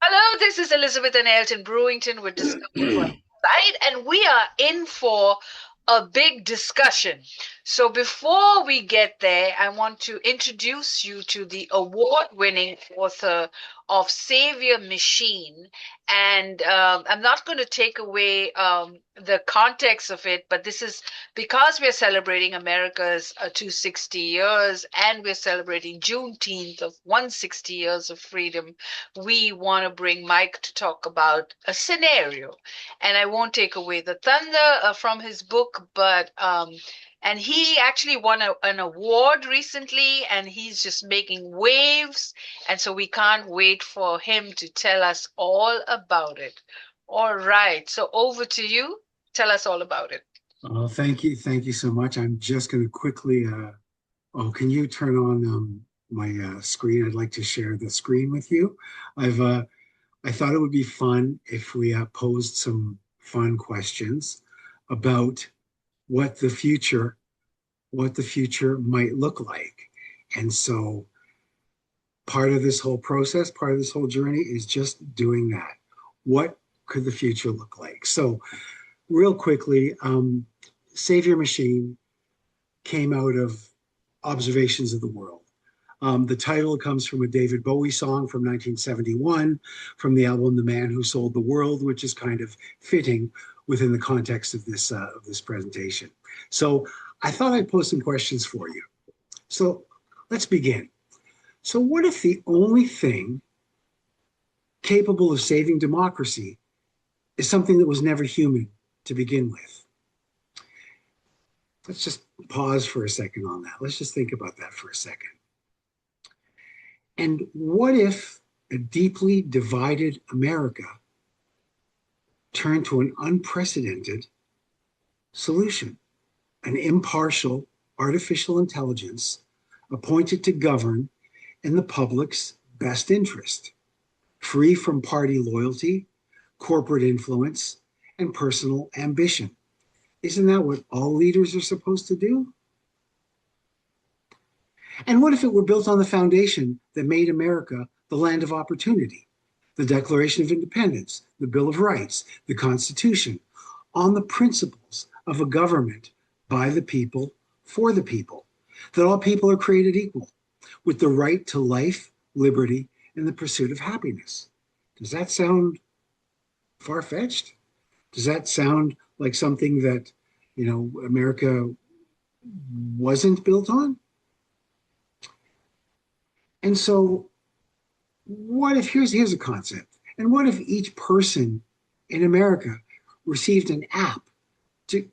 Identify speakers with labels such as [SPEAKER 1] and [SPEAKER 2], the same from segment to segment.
[SPEAKER 1] Hello, this is Elizabeth and Elton Brewington with Discover for Insight, and we are in for a big discussion. So before we get there, I want to introduce you to the award-winning author of Saviour Machine. And I'm not going to take away the context of it, but this is because we're celebrating America's 260 years and we're celebrating Juneteenth of 160 years of freedom. We want to bring Mike to talk about a scenario. And I won't take away the thunder from his book, but and he actually won an award recently, and he's just making waves. And so we can't wait for him to tell us all about it. All right, so over to you. Tell us all about it.
[SPEAKER 2] Oh, thank you. Thank you so much. I'm just going to quickly, can you turn on my screen? I'd like to share the screen with you. I thought it would be fun if we posed some fun questions about what the future, what the future might look like. And so part of this whole process, part of this whole journey is just doing that. What could the future look like? So real quickly, Saviour Machine came out of observations of the world. The title comes from a David Bowie song from 1971 from the album The Man Who Sold the World, which is kind of fitting within the context of this presentation. So I thought I'd pose some questions for you. So let's begin. So what if the only thing capable of saving democracy is something that was never human to begin with? Let's just pause for a second on that. Let's just think about that for a second. And what if a deeply divided America turned to an unprecedented solution, an impartial artificial intelligence appointed to govern in the public's best interest, free from party loyalty, corporate influence, and personal ambition? Isn't that what all leaders are supposed to do? And what if it were built on the foundation that made America the land of opportunity? The Declaration of Independence, the Bill of Rights, the Constitution, on the principles of a government by the people, for the people, that all people are created equal, with the right to life, liberty, and the pursuit of happiness. Does that sound far-fetched? Does that sound like something that, America wasn't built on? And so what if, here's a concept, and what if each person in America received an app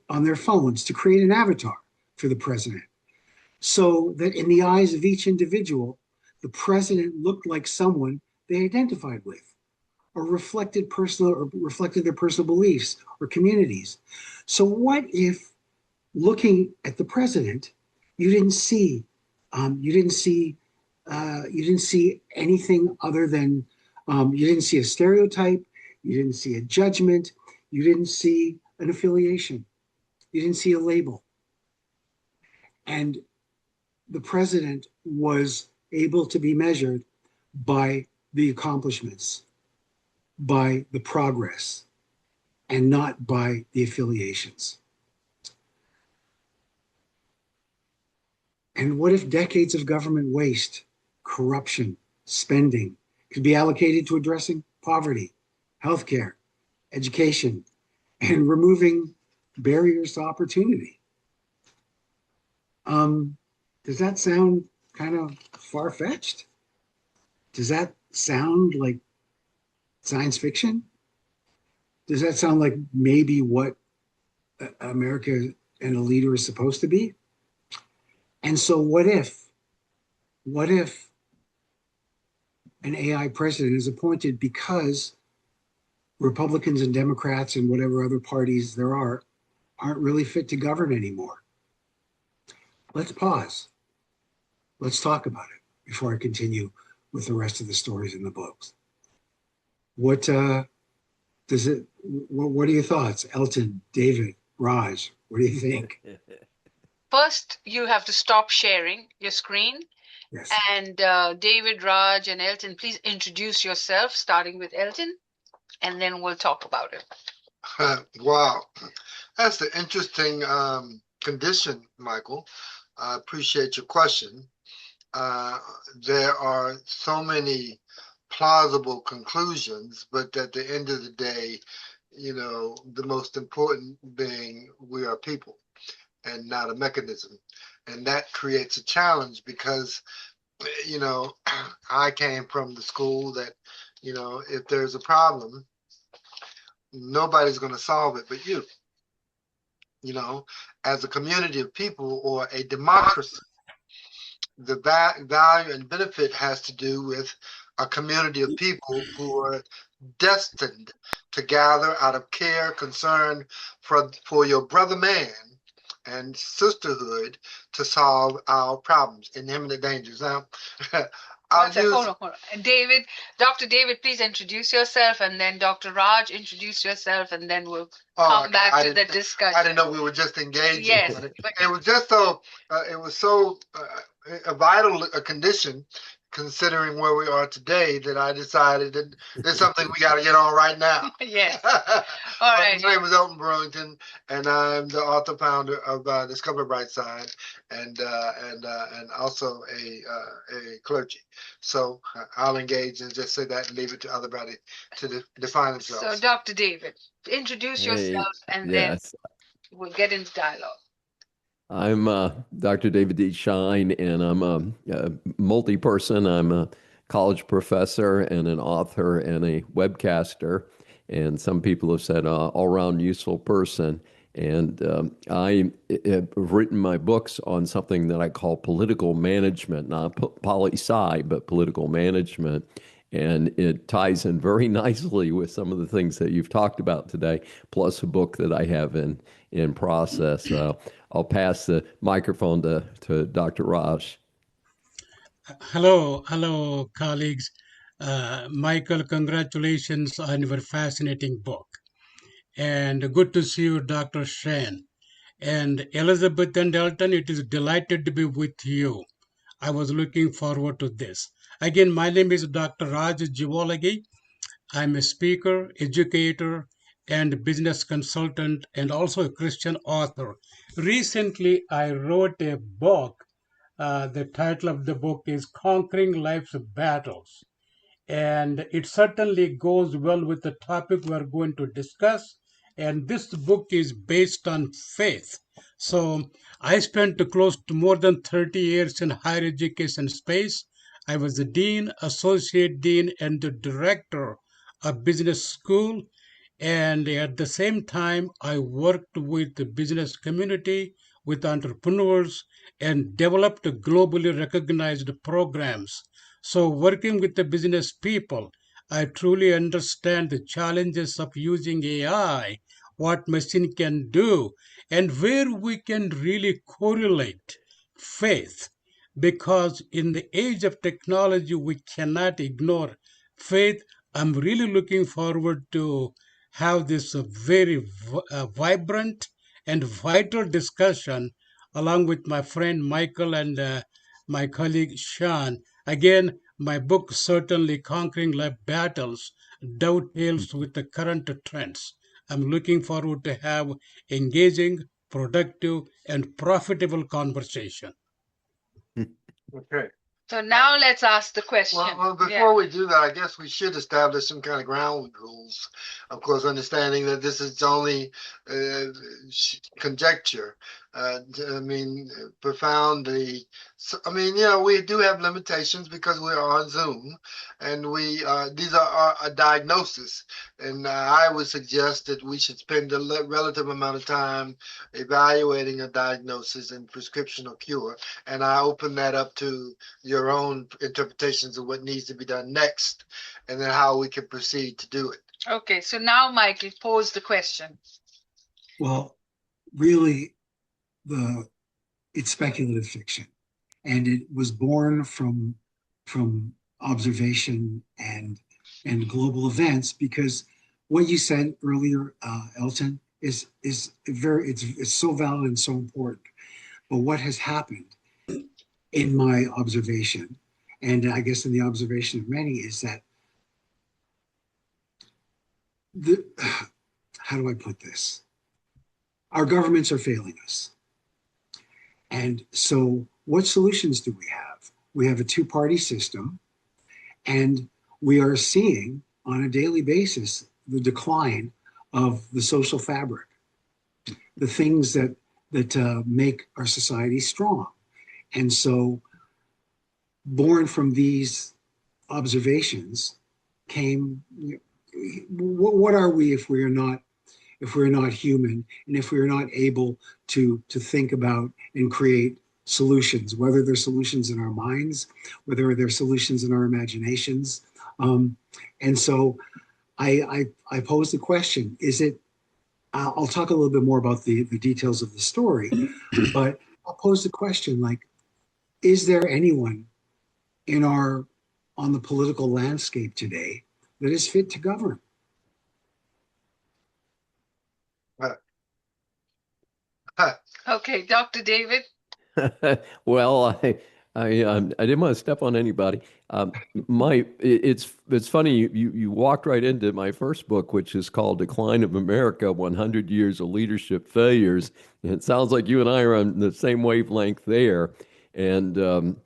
[SPEAKER 2] on their phones to create an avatar for the president, so that in the eyes of each individual, the president looked like someone they identified with, or reflected their personal beliefs or communities? So what if, looking at the president, you didn't see anything other than, you didn't see a stereotype, you didn't see a judgment, you didn't see an affiliation, you didn't see a label. And the president was able to be measured by the accomplishments, by the progress, and not by the affiliations. And what if decades of government waste, corruption, spending could be allocated to addressing poverty, healthcare, education, and removing barriers to opportunity? Does that sound kind of far-fetched? Does that sound like science fiction? Does that sound like maybe what America and a leader is supposed to be? And so what if an AI president is appointed because Republicans and Democrats and whatever other parties there are aren't really fit to govern anymore? Let's pause. Let's talk about it before I continue with the rest of the stories in the books. What are your thoughts? Elton, David, Raj, what do you think?
[SPEAKER 1] First, you have to stop sharing your screen
[SPEAKER 2] Yes.
[SPEAKER 1] And David, Raj, and Elton, please introduce yourself, starting with Elton, and then we'll talk about it.
[SPEAKER 3] Wow, that's an interesting condition, Michael. I appreciate your question. Uh, there are so many plausible conclusions, but at the end of the day, the most important being we are people and not a mechanism. And that creates a challenge because, I came from the school that, if there's a problem, nobody's going to solve it but you. As a community of people or a democracy, the value and benefit has to do with a community of people who are destined to gather out of care, concern for your brother man and sisterhood to solve our problems and imminent dangers. Now,
[SPEAKER 1] Hold on. David, Dr. David, please introduce yourself, and then Dr. Raj, introduce yourself, and then we'll come back to the discussion.
[SPEAKER 3] I didn't know we were just engaging.
[SPEAKER 1] Yes.
[SPEAKER 3] It was just so a vital condition considering where we are today that I decided that there's something we got to get on right now.
[SPEAKER 1] Yes. All right.
[SPEAKER 3] My name is Elton Brewington, and I'm the author founder of Discover Bright Side, and also a clergy. So I'll engage and just say that and leave it to everybody to define themselves.
[SPEAKER 1] So Dr. David, introduce yourself, and then we'll get into dialogue.
[SPEAKER 4] I'm Dr. David D. Shine, and I'm a multi-person. I'm a college professor and an author and a webcaster. And some people have said all-around useful person. And I have written my books on something that I call political management, not poli-sci, but political management. And it ties in very nicely with some of the things that you've talked about today, plus a book that I have in process. I'll pass the microphone to Dr. Raj.
[SPEAKER 5] Hello, colleagues. Michael, congratulations on your fascinating book. And good to see you, Dr. Shen. And Elizabeth and Elton, it is delighted to be with you. I was looking forward to this. Again, my name is Dr. Raj Jivolagi. I'm a speaker, educator, and business consultant, and also a Christian author. Recently, I wrote a book. The title of the book is Conquering Life's Battles. And it certainly goes well with the topic we're going to discuss. And this book is based on faith. So I spent close to more than 30 years in higher education space. I was the dean, associate dean, and the director of business school. And at the same time, I worked with the business community, with entrepreneurs, and developed globally recognized programs. So, working with the business people, I truly understand the challenges of using AI, what machine can do, and where we can really correlate faith. Because in the age of technology, we cannot ignore faith. I'm really looking forward to have this very vibrant and vital discussion along with my friend Michael and my colleague Sean. Again, my book, certainly Conquering Life Battles, dovetails with the current trends. I'm looking forward to have engaging, productive, and profitable conversation.
[SPEAKER 3] Okay.
[SPEAKER 1] So now let's ask the question.
[SPEAKER 3] Well, before we do that, I guess we should establish some kind of ground rules. Of course, understanding that this is only conjecture. Profoundly. We do have limitations because we're on Zoom, and these are a diagnosis. And I would suggest that we should spend a relative amount of time evaluating a diagnosis and prescription or cure. And I open that up to your own interpretations of what needs to be done next, and then how we can proceed to do it.
[SPEAKER 1] Okay, so now Michael, pose the question.
[SPEAKER 2] Well, really, it's speculative fiction, and it was born from observation and global events, because what you said earlier, Elton, is it's so valid and so important. But what has happened in my observation, and I guess in the observation of many, is that the, how do I put this? Our governments are failing us. And so what solutions do we have? We have a two-party system, and we are seeing on a daily basis the decline of the social fabric, the things that make our society strong. And so, born from these observations came, what are we if we're not human, and if we're not able to think about and create solutions, whether they're solutions in our minds, whether they're solutions in our imaginations. And so I pose the question, is it, I'll talk a little bit more about the details of the story, but I'll pose the question, like, is there anyone on the political landscape today that is fit to govern?
[SPEAKER 1] Okay, Dr. David.
[SPEAKER 4] Well, I didn't want to step on anybody. It's funny you walked right into my first book, which is called Decline of America: 100 Years of Leadership Failures. And it sounds like you and I are on the same wavelength there. And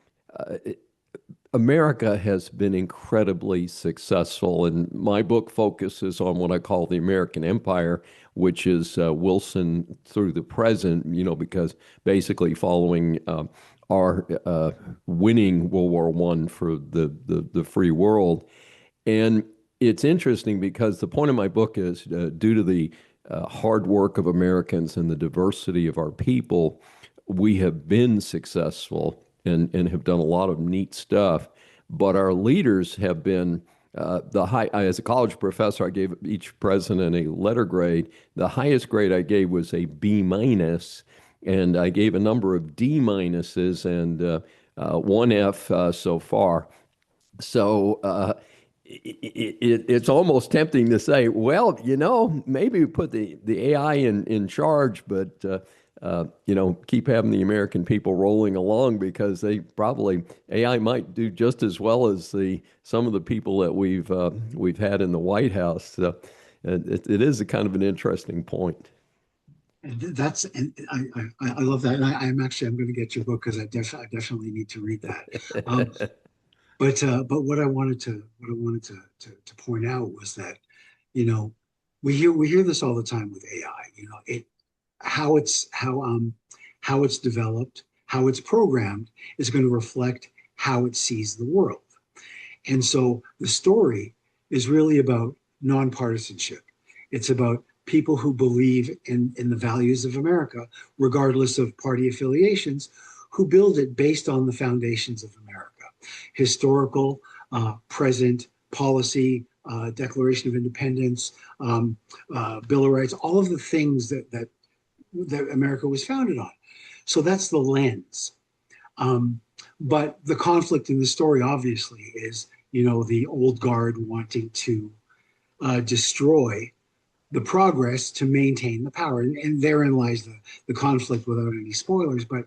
[SPEAKER 4] America has been incredibly successful, and my book focuses on what I call the American Empire, which is Wilson through the present, because basically following our winning World War I for the free world. And it's interesting because the point of my book is due to the hard work of Americans and the diversity of our people, we have been successful and have done a lot of neat stuff. But our leaders have been as a college professor, I gave each president a letter grade. The highest grade I gave was a B minus, and I gave a number of D minuses and one F so far. So it's almost tempting to say, well, maybe we put the AI in charge, but keep having the American people rolling along, because AI might do just as well as some of the people that we've had in the White House. So it is a kind of an interesting point.
[SPEAKER 2] And I love that. And I'm going to get your book because I definitely need to read that. But what I wanted to point out was that, we hear this all the time with AI. How it's developed, how it's programmed is going to reflect how it sees the world. And so the story is really about nonpartisanship. It's about people who believe in the values of America, regardless of party affiliations, who build it based on the foundations of America: historical, present, policy, Declaration of Independence, Bill of Rights, all of the things that America was founded on. So that's the lens. But the conflict in the story, obviously, is, the old guard wanting to destroy the progress to maintain the power. And therein lies the conflict, without any spoilers. But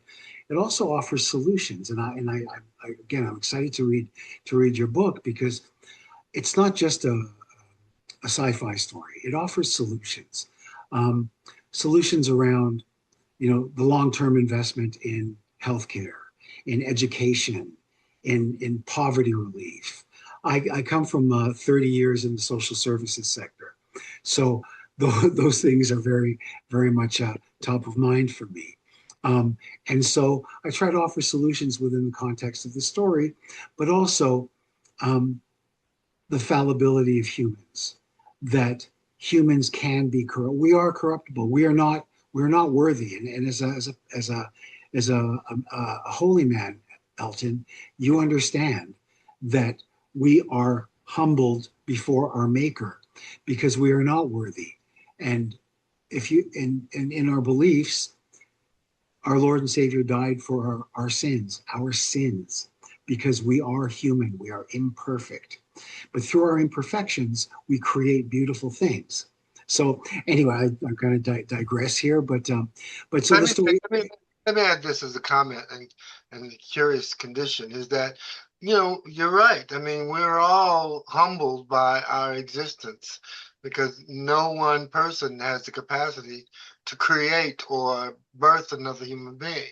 [SPEAKER 2] it also offers solutions. And I'm excited to read your book, because it's not just a sci-fi story. It offers solutions. Solutions around, the long-term investment in healthcare, in education, in poverty relief. I come from 30 years in the social services sector, so those things are very, very much top of mind for me. And so I try to offer solutions within the context of the story, but also the fallibility of humans, that humans can be corrupt. We are corruptible. We're not worthy. And as a holy man, Elton, you understand that we are humbled before our Maker because we are not worthy. And in our beliefs, our Lord and Savior died for our sins, because we are human, we are imperfect. But through our imperfections, we create beautiful things. So anyway, I'm going to digress here, but so the story.
[SPEAKER 3] Let me add this as a comment and curious condition is that, you're right. I mean, we're all humbled by our existence because no one person has the capacity to create or birth another human being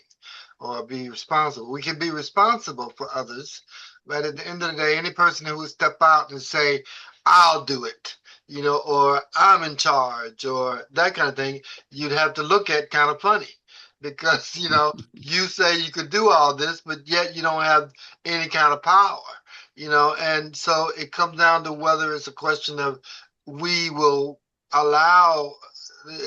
[SPEAKER 3] or be responsible. We can be responsible for others, but at the end of the day, any person who would step out and say, I'll do it, or I'm in charge or that kind of thing, you'd have to look at kind of funny because you say you could do all this but yet you don't have any kind of power, and so it comes down to whether it's a question of we will allow.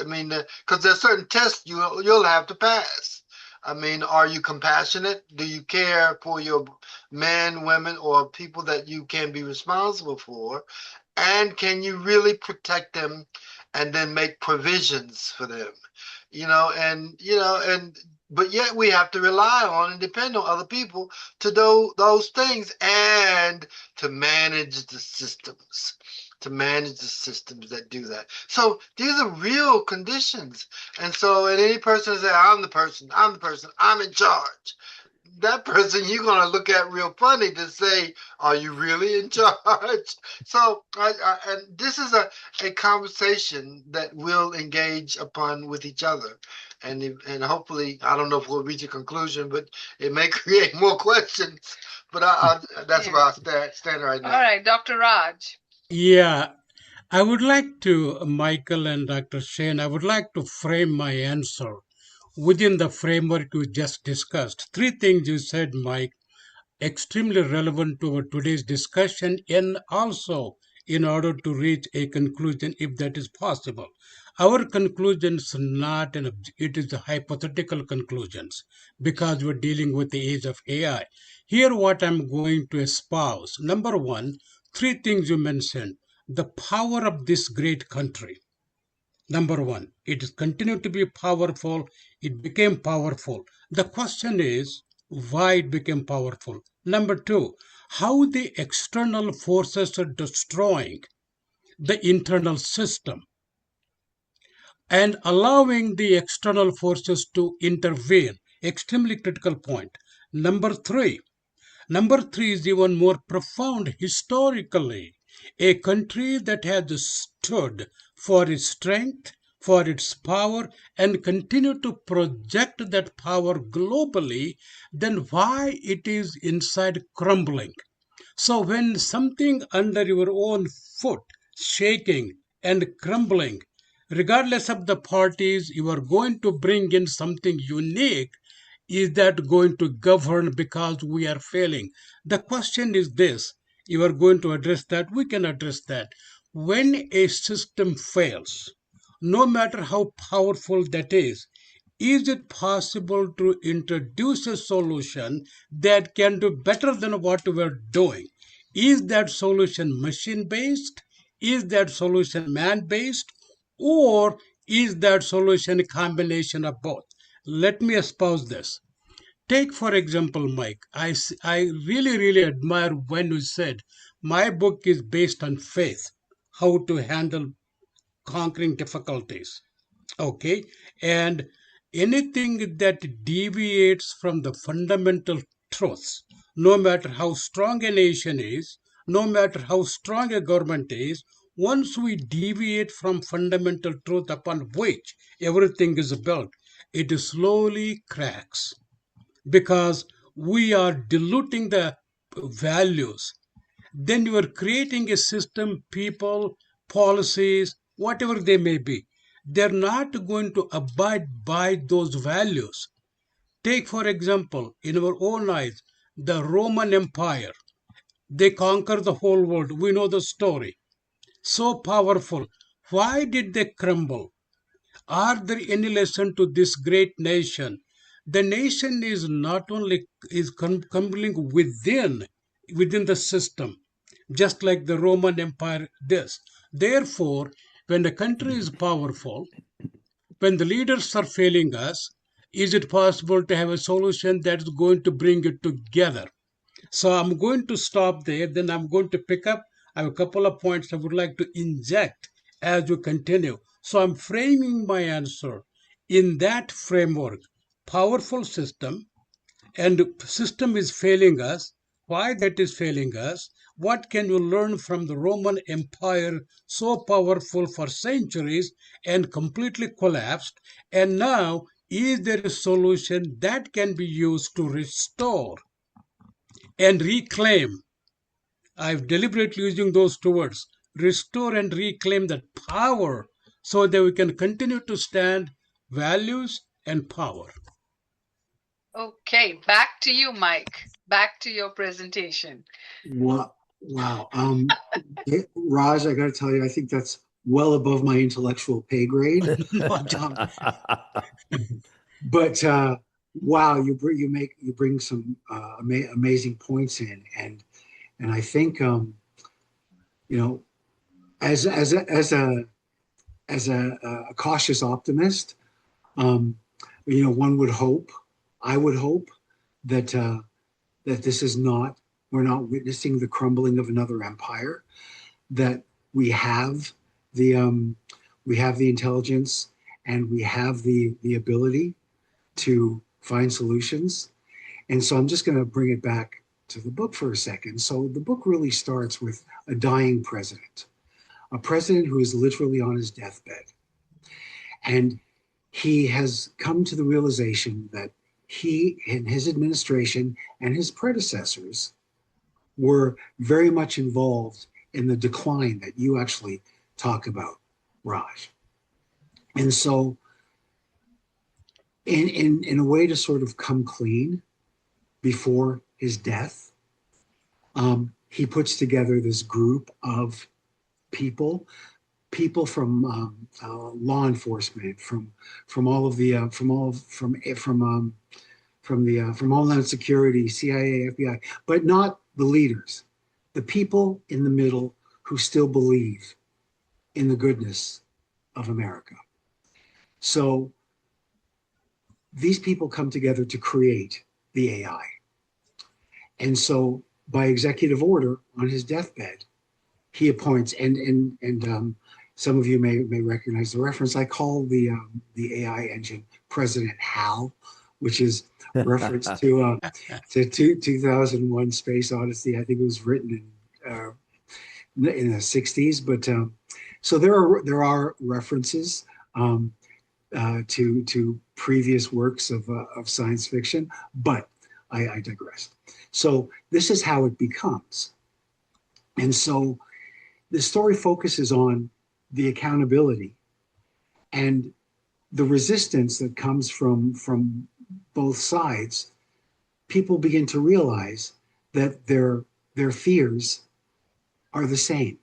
[SPEAKER 3] I mean, because there's certain tests you'll have to pass. I mean, are you compassionate? Do you care for your men, women, or people that you can be responsible for? And can you really protect them and then make provisions for them? And but yet we have to rely on and depend on other people to do those things and to manage the systems that do that. So these are real conditions. And so, and any person say, I'm the person, I'm in charge. That person you're going to look at real funny to say, are you really in charge? So, and this is a conversation that we'll engage upon with each other. And hopefully, I don't know if we'll reach a conclusion, but it may create more questions. But that's where I stand right now.
[SPEAKER 1] All right, Dr. Raj.
[SPEAKER 5] Yeah, I would like to, Michael and Dr. Shane, I would like to frame my answer within the framework you just discussed. Three things you said, Mike, extremely relevant to our today's discussion and also in order to reach a conclusion if that is possible. Our conclusions not it is the hypothetical conclusions because we're dealing with the age of AI. Here what I'm going to espouse. Number one, three things you mentioned. The power of this great country. Number one, it is continued to be powerful. It became powerful. The question is why it became powerful. Number two, how the external forces are destroying the internal system and allowing the external forces to intervene. Extremely critical point. Number three, Number three is even more profound historically. A country that has stood for its strength, for its power, and continue to project that power globally, then why it is inside crumbling? So when something under your own foot shaking and crumbling, regardless of the parties, you are going to bring in something unique. Is that going to govern because we are failing? The question is this. You are going to address that. We can address that. When a system fails, no matter how powerful that is it possible to introduce a solution that can do better than what we're doing? Is that solution machine based? Is that solution man based? Or is that solution a combination of both? Let me espouse this. Take, for example, Mike. I really, really admire when you said, my book is based on faith, how to handle conquering difficulties. Okay, and anything that deviates from the fundamental truths, no matter how strong a nation is, no matter how strong a government is, once we deviate from fundamental truth upon which everything is built, it slowly cracks because we are diluting the values. Then you are creating a system, people, policies, whatever they may be. They're not going to abide by those values. Take, for example, in our own eyes, the Roman Empire. They conquered the whole world. We know the story. So powerful. Why did they crumble? Are there any lesson to this great nation? The nation is not only crumbling within the system, just like the Roman Empire does. Therefore, when the country is powerful, when the leaders are failing us, is it possible to have a solution that is going to bring it together? So I'm going to stop there. Then I'm going to pick up. I have a couple of points I would like to inject as we continue. So I'm framing my answer in that framework. powerful system, and system is failing us. Why that is failing us? What can you learn from the Roman Empire, so powerful for centuries and completely collapsed? And now, is there a solution that can be used to restore and reclaim? I'm deliberately using those two words, restore and reclaim that power, so that we can continue to stand values and power.
[SPEAKER 1] Okay, back to you, Mike. Back to your presentation.
[SPEAKER 2] Wow. Raj, I got to tell you, I think that's well above my intellectual pay grade. Um, but wow, you bring some amazing points in, and I think you know, as a cautious optimist, um, one would hope, I would hope that that this is not, we're not witnessing the crumbling of another empire, that we have the intelligence, and we have the ability to find solutions. And so I'm just going to bring it back to the book for a second. So the book really starts with a dying president, a president who is literally on his deathbed. And he has come to the realization that he and his administration and his predecessors were very much involved in the decline that you actually talk about, Raj. And so, in a way to sort of come clean before his death, he puts together this group of people, from law enforcement, from all of the from Homeland Security, CIA, FBI, but not the leaders, the people in the middle who still believe in the goodness of America. So these people come together to create the AI. And so by executive order on his deathbed, he appoints, and some of you may recognize the reference. I call the AI engine President Hal, which is reference to 2001 Space Odyssey. I think it was written in the 60s, but so there are references to previous works of science fiction, but I digress. So this is how it becomes, and so the story focuses on the accountability and the resistance that comes from both sides. People begin to realize that their fears are the same.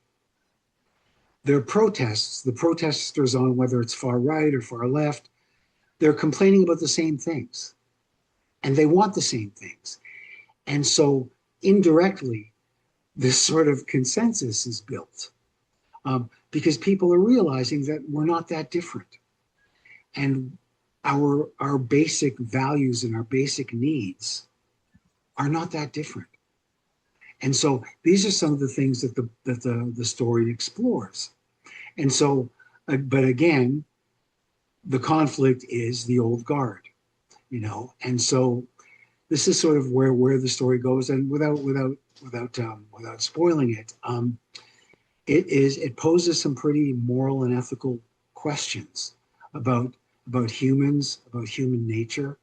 [SPEAKER 2] Their protests, the protesters on whether it's far right or far left, they're complaining about the same things, and they want the same things. And so indirectly, this sort of consensus is built, because people are realizing that we're not that different, and our basic values and our basic needs are not that different. And so these are some of the things that the story explores. And so, but again, the conflict is the old guard, and so this is sort of where the story goes. And without spoiling it, it poses some pretty moral and ethical questions about humans, about human nature,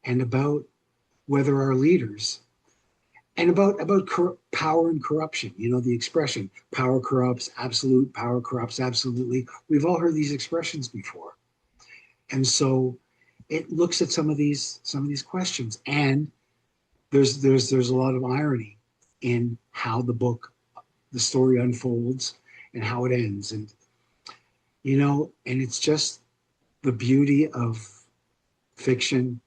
[SPEAKER 2] and about whether our leaders, and about power and corruption. The expression "power corrupts absolutely." We've all heard these expressions before, and so it looks at some of these questions. And there's a lot of irony in how the story unfolds and how it ends, and it's just the beauty of fiction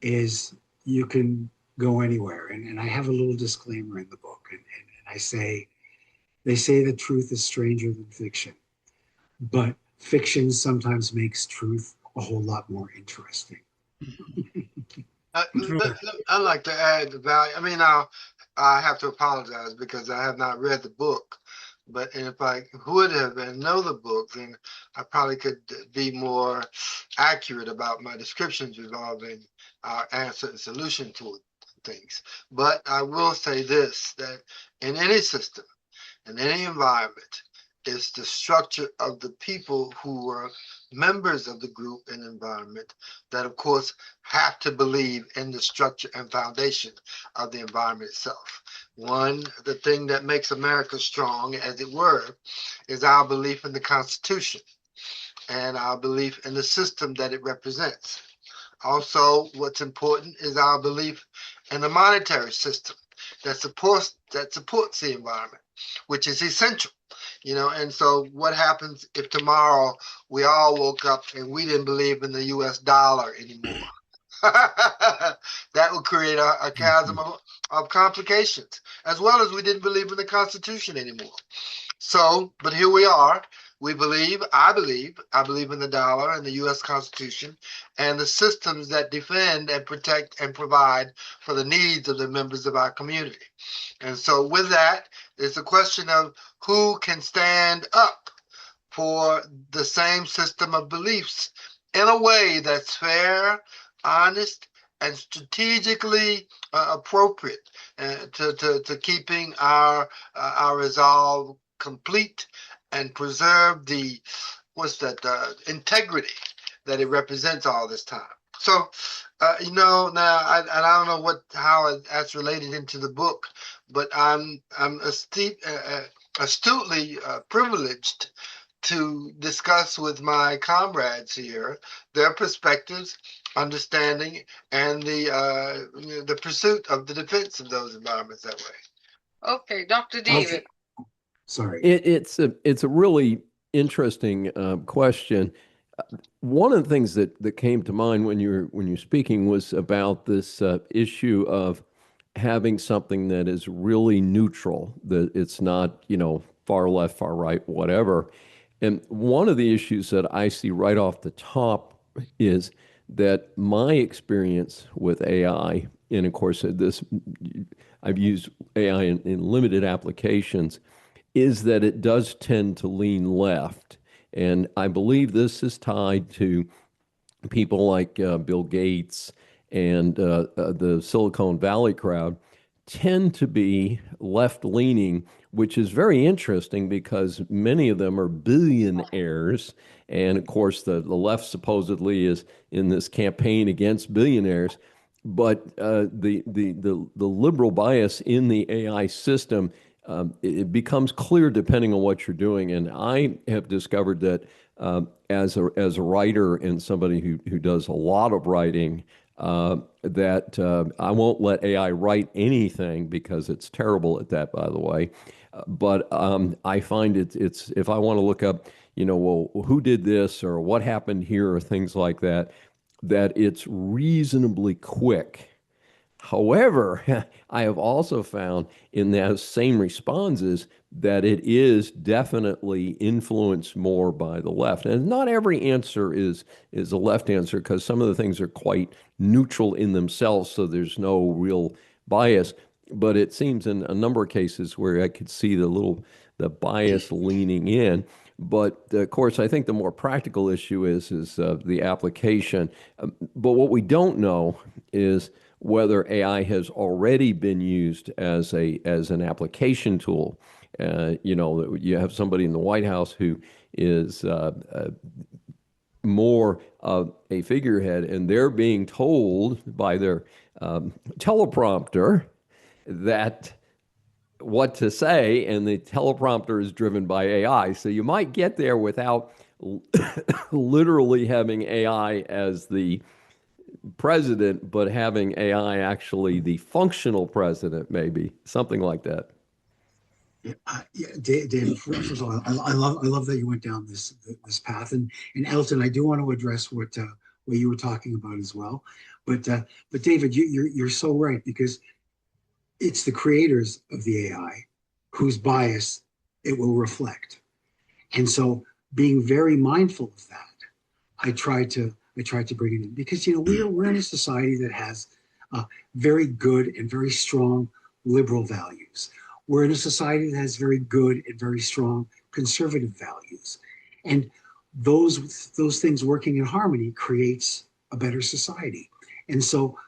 [SPEAKER 2] is you can go anywhere. And I have a little disclaimer in the book, and I say, they say that truth is stranger than fiction, but fiction sometimes makes truth a whole lot more interesting.
[SPEAKER 3] I'd like to add the value. I mean, I have to apologize because I have not read the book, But if I would have and know the book, then I probably could be more accurate about my descriptions involving our answer and solution to things. But I will say this, that in any system, in any environment, it's the structure of the people who are members of the group and environment that, of course, have to believe in the structure and foundation of the environment itself. The thing that makes America strong, as it were, is our belief in the Constitution and our belief in the system that it represents. Also, what's important is our belief in the monetary system that supports the environment, which is essential. And so what happens if tomorrow we all woke up and we didn't believe in the US dollar anymore? That would create a chasm of complications, as well as we didn't believe in the Constitution anymore. So, but here we are. I believe in the dollar and the U.S. Constitution and the systems that defend and protect and provide for the needs of the members of our community. And so with that, it's a question of who can stand up for the same system of beliefs in a way that's fair, honest, and strategically appropriate to keeping our resolve complete and preserve the integrity that it represents all this time. So, now I don't know how that's related into the book, but I'm astutely privileged to discuss with my comrades here their perspectives, understanding, and the pursuit of the defense of those environments that way.
[SPEAKER 1] Okay, Dr. David.
[SPEAKER 2] Okay. Sorry.
[SPEAKER 4] It's a really interesting question. One of the things that came to mind when you're speaking was about this issue of having something that is really neutral, that it's not, far left, far right, whatever. And one of the issues that I see right off the top is that my experience with AI, and of course I've used AI in limited applications, is that it does tend to lean left. And I believe this is tied to people like Bill Gates and the Silicon Valley crowd tend to be left-leaning, which is very interesting because many of them are billionaires. And of course, the left supposedly is in this campaign against billionaires. But the liberal bias in the AI system, it becomes clear depending on what you're doing. And I have discovered that as a writer and somebody who does a lot of writing, that I won't let AI write anything because it's terrible at that, by the way. But I find it's if I want to look up, well, who did this or what happened here or things like that, that it's reasonably quick. However, I have also found in those same responses that it is definitely influenced more by the left. And not every answer is a left answer because some of the things are quite neutral in themselves, so there's no real bias. But it seems in a number of cases where I could see the bias leaning in. But of course, I think the more practical issue is the application. But what we don't know is whether AI has already been used as an application tool. You have somebody in the White House who is more of a figurehead, and they're being told by their teleprompter that what to say, and the teleprompter is driven by AI. So you might get there without literally having AI as the president, but having AI actually the functional president, maybe something like that.
[SPEAKER 2] Yeah, David, first of all, I love that you went down this path, and Elton, I do want to address what you were talking about as well, but David, you're so right, because it's the creators of the AI whose bias it will reflect, and so being very mindful of that, I try to bring it in, because we're in a society that has very good and very strong liberal values. we're in a society that has very good and very strong conservative values. And those things working in harmony creates a better society. And so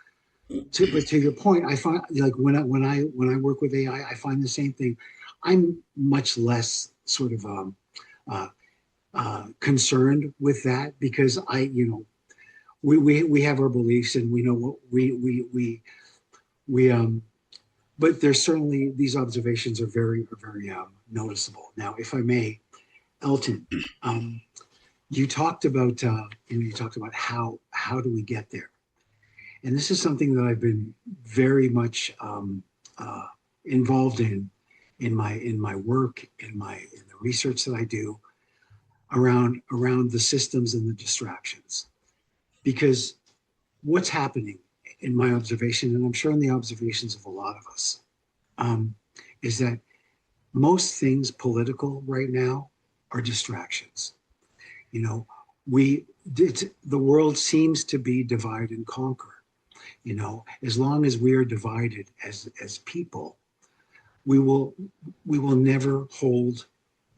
[SPEAKER 2] but to your point, I find like when I work with AI, I find the same thing. I'm much less sort of uh, concerned with that because we have our beliefs and we know what we but there's certainly these observations are very noticeable. Now, if I may, Elton, you talked about how do we get there, and this is something that I've been very much uh, involved in my work in the research that I do around the systems and the distractions, because what's happening in my observation, and I'm sure in the observations of a lot of us, um, is that most things political right now are distractions. You know, the world seems to be divide and conquer. As long as we are divided as people, we will we will never hold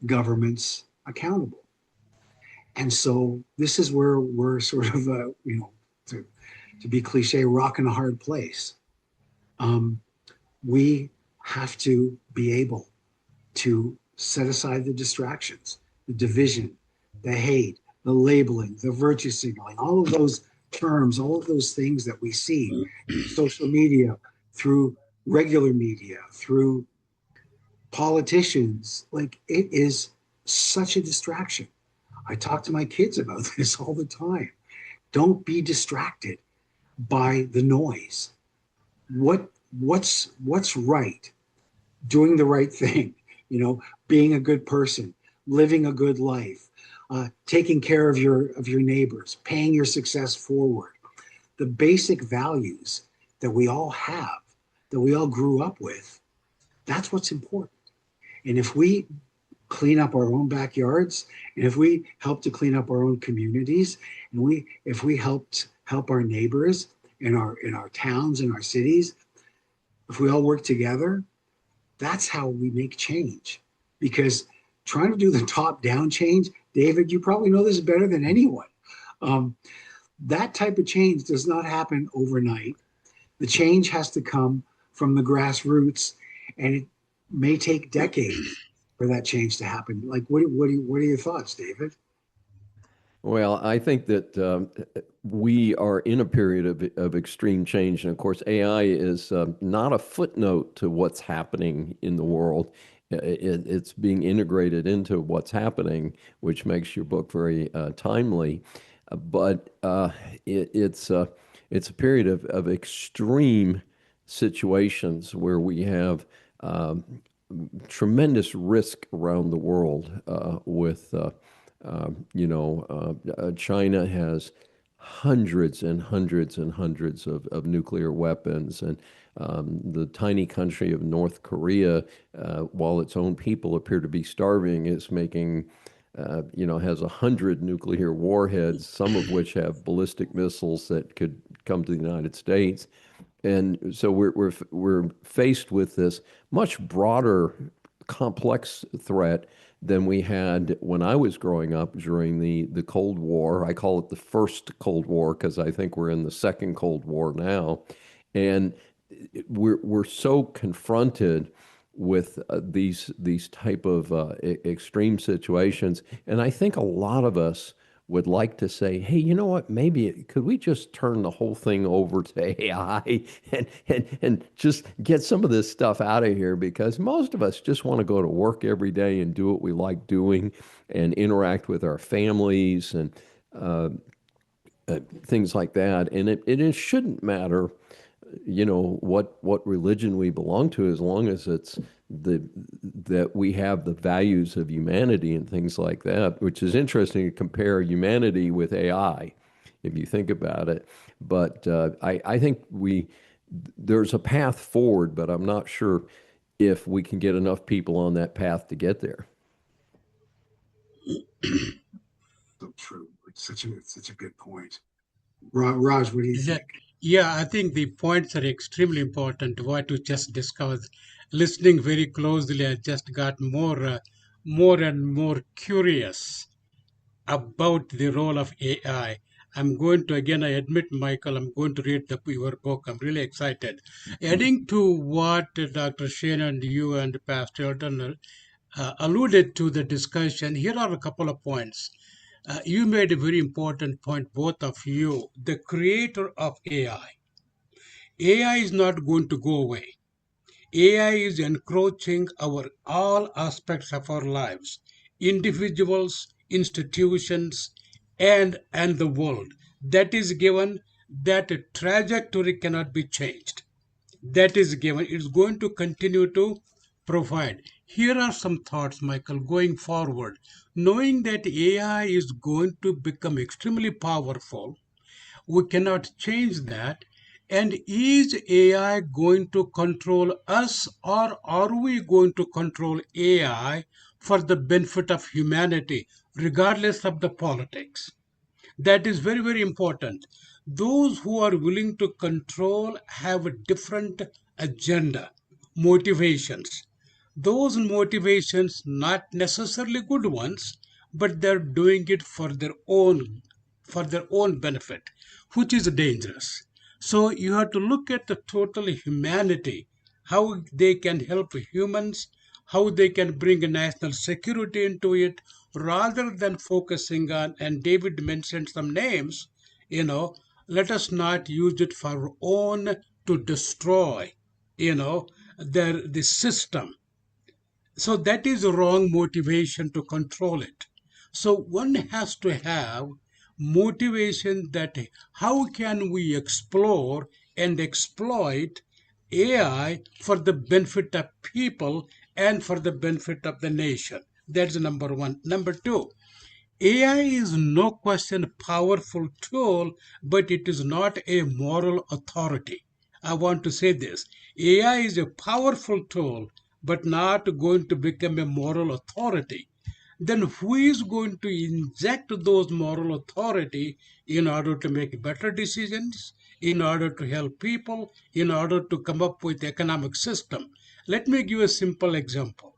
[SPEAKER 2] governments accountable. And so this is where we're sort of to be cliche, rock in a hard place. Um, we have to be able to set aside the distractions, the division, the hate, the labeling, the virtue signaling, all of those terms, all of those things that we see through social media, through regular media, through politicians. Like, it is such a distraction. I talk to my kids about this all the time. Don't be distracted by the noise. What's right? Doing the right thing, being a good person, living a good life, taking care of your neighbors, paying your success forward. The basic values that we all have, that we all grew up with, that's what's important. And if we clean up our own backyards, and if we help to clean up our own communities, and if we help our neighbors in our towns and our cities, if we all work together, that's how we make change. Because trying to do the top down change, David, you probably know this better than anyone. Um, that type of change does not happen overnight. The change has to come from the grassroots, and it may take decades for that change to happen. Like, what are your thoughts, David?
[SPEAKER 4] Well, I think that we are in a period of extreme change. And of course, AI is not a footnote to what's happening in the world. It's being integrated into what's happening, which makes your book very timely. But it's a period of extreme situations where we have um, tremendous risk around the world with China has hundreds and hundreds and hundreds of nuclear weapons. And the tiny country of North Korea, while its own people appear to be starving, is making, has 100 nuclear warheads, some of which have ballistic missiles that could come to the United States. And so we're faced with this much broader, complex threat than we had when I was growing up during the Cold War. I call it the first Cold War because I think we're in the second Cold War now, and we're so confronted with these type of extreme situations, and I think a lot of us would like to say, hey, you know what? Maybe could we just turn the whole thing over to AI and just get some of this stuff out of here? Because most of us just want to go to work every day and do what we like doing and interact with our families and uh, things like that. And it shouldn't matter, what religion we belong to, as long as it's the that we have the values of humanity and things like that, which is interesting to compare humanity with AI, if you think about it. But I think there's a path forward, but I'm not sure if we can get enough people on that path to get there.
[SPEAKER 2] So true. It's such a good point. Raj, what do you
[SPEAKER 5] Yeah,
[SPEAKER 2] think?
[SPEAKER 5] yeah, I think the points are extremely important, what you just discussed. listening very closely, I just got more and more curious about the role of AI. I'm going to, again, I admit, Michael, I'm going to read your book. I'm really excited. Adding to what Dr. Shane and you and Pastor Elton alluded to the discussion, here are a couple of points. You made a very important point, both of you. The creator of AI. AI is not going to go away. AI is encroaching our all aspects of our lives, individuals, institutions, and the world. That is given. That trajectory cannot be changed. That is given. It's going to continue to provide. Here are some thoughts, Michael, going forward. Knowing that AI is going to become extremely powerful, we cannot change that. And is AI going to control us, or are we going to control AI for the benefit of humanity, regardless of the politics? That is very, very important. Those who are willing to control have a different agenda, motivations. Those motivations, not necessarily good ones, but they're doing it for their own benefit, which is dangerous. So you have to look at the total humanity, how they can help humans, how they can bring national security into it, rather than focusing on, and David mentioned some names, you know, let us not use it for our own to destroy, the system. So that is a wrong motivation to control it. So one has to have motivation that how can we explore and exploit AI for the benefit of people and for the benefit of the nation. That's number one. Number two, AI is no question a powerful tool, but it is not a moral authority. I want to say this. AI is a powerful tool, but not going to become a moral authority. Then who is going to inject those moral authority in order to make better decisions, in order to help people, in order to come up with economic system? Let me give a simple example.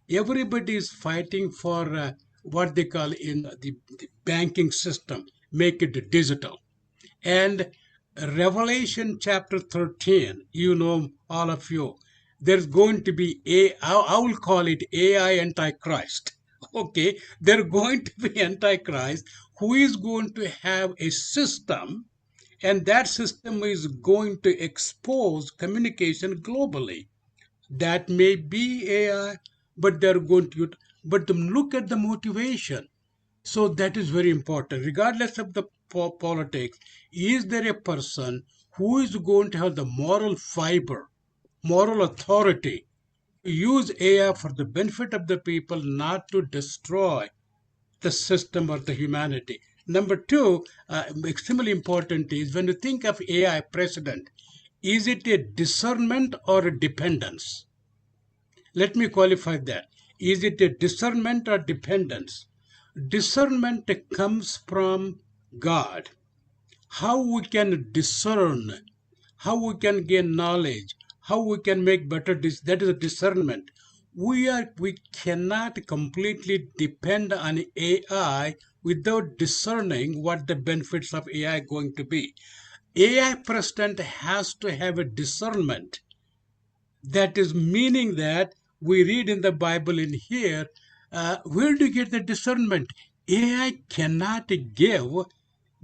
[SPEAKER 5] Everybody is fighting for what they call in the banking system, make it digital. And Revelation chapter 13, all of you, there's going to be I will call it AI Antichrist. Okay, they're going to be Antichrist who is going to have a system, and that system is going to expose communication globally. That may be AI, but they're going to, but look at the motivation. So that is very important. Regardless of the politics, is there a person who is going to have the moral fiber, moral authority to use AI for the benefit of the people, not to destroy the system or the humanity? Number two, extremely important is when you think of AI president, is it a discernment or a dependence? Let me qualify that. Is it a discernment or dependence? Discernment comes from God. How we can discern, how we can gain knowledge, how we can make better that is a discernment. We cannot completely depend on AI without discerning what the benefits of AI are going to be. AI president has to have a discernment. That is meaning that we read in the Bible in here, where do you get the discernment? AI cannot give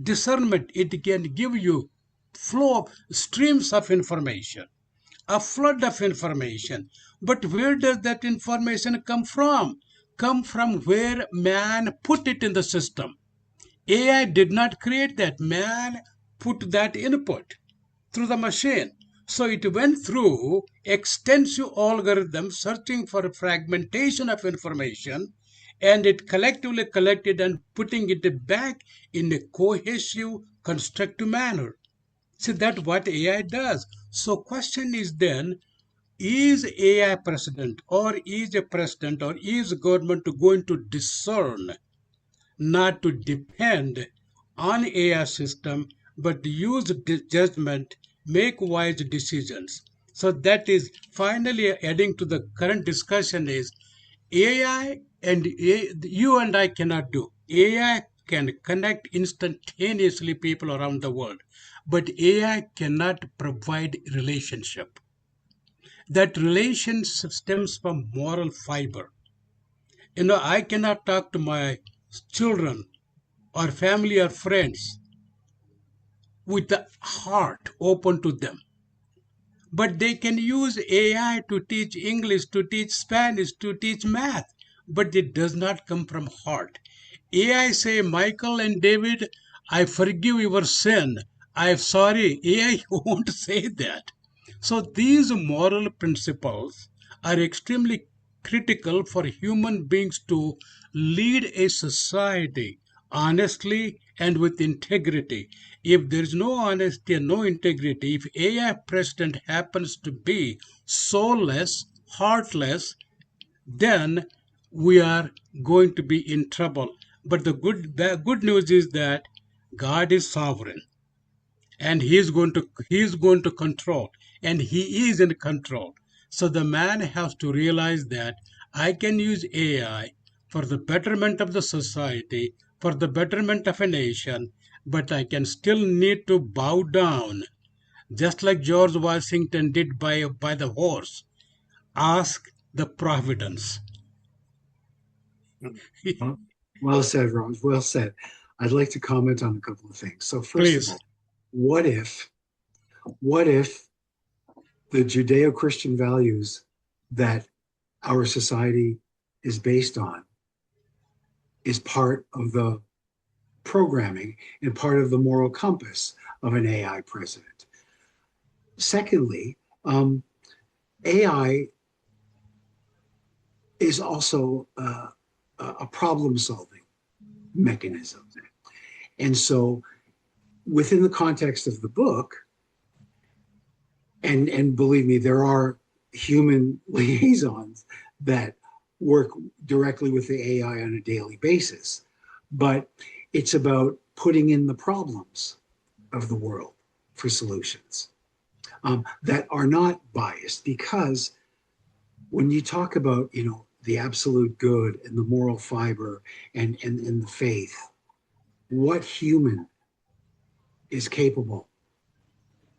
[SPEAKER 5] discernment. It can give you flow of streams of information, a flood of information. But where does that information come from? Come from where man put it in the system. AI did not create that. Man put that input through the machine. So it went through extensive algorithms searching for fragmentation of information, and it collectively collected and putting it back in a cohesive, constructive manner. See, that's what AI does. So question is then, is AI president, or is a president, or is government going to discern, not to depend on AI system, but use judgment, make wise decisions. So that is finally adding to the current discussion is AI you and I cannot do. AI can connect instantaneously people around the world, but AI cannot provide relationship. That relationship stems from moral fiber. I cannot talk to my children or family or friends with the heart open to them. But they can use AI to teach English, to teach Spanish, to teach math, but it does not come from heart. AI say, Michael and David, I forgive your sin. I'm sorry. AI won't say that. So these moral principles are extremely critical for human beings to lead a society honestly and with integrity. If there is no honesty and no integrity, if AI president happens to be soulless, heartless, then we are going to be in trouble. But the good news is that God is sovereign and he is going to control, and he is in control. So the man has to realize that I can use AI for the betterment of the society, for the betterment of a nation, but I can still need to bow down, just like George Washington did by the horse. Ask the providence.
[SPEAKER 2] Well, well said, Rose. Well said. I'd like to comment on a couple of things. So first of
[SPEAKER 5] Please.
[SPEAKER 2] all, what if, what if the Judeo-Christian values that our society is based on is part of the programming and part of the moral compass of an AI president? Secondly, AI is also a problem solving mechanism. And so, within the context of the book, and believe me, there are human liaisons that work directly with the AI on a daily basis, but it's about putting in the problems of the world for solutions that are not biased, because when you talk about the absolute good and the moral fiber and the faith, what human is capable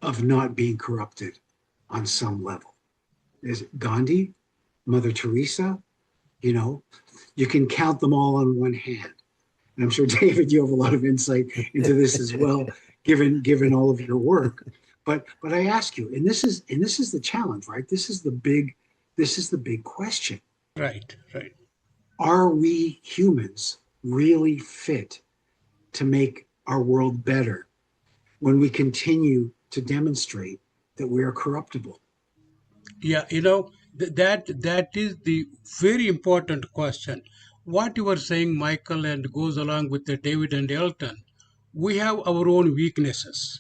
[SPEAKER 2] of not being corrupted on some level? Is it Gandhi, Mother Teresa? You can count them all on one hand. And I'm sure, David, you have a lot of insight into this as well, given all of your work. But I ask you, and this is the challenge, right? This is the big question.
[SPEAKER 5] Right, right.
[SPEAKER 2] Are we humans really fit to make our world better when we continue to demonstrate that we are corruptible?
[SPEAKER 5] Yeah, that is the very important question. What you are saying, Michael, and goes along with the David and Elton. We have our own weaknesses.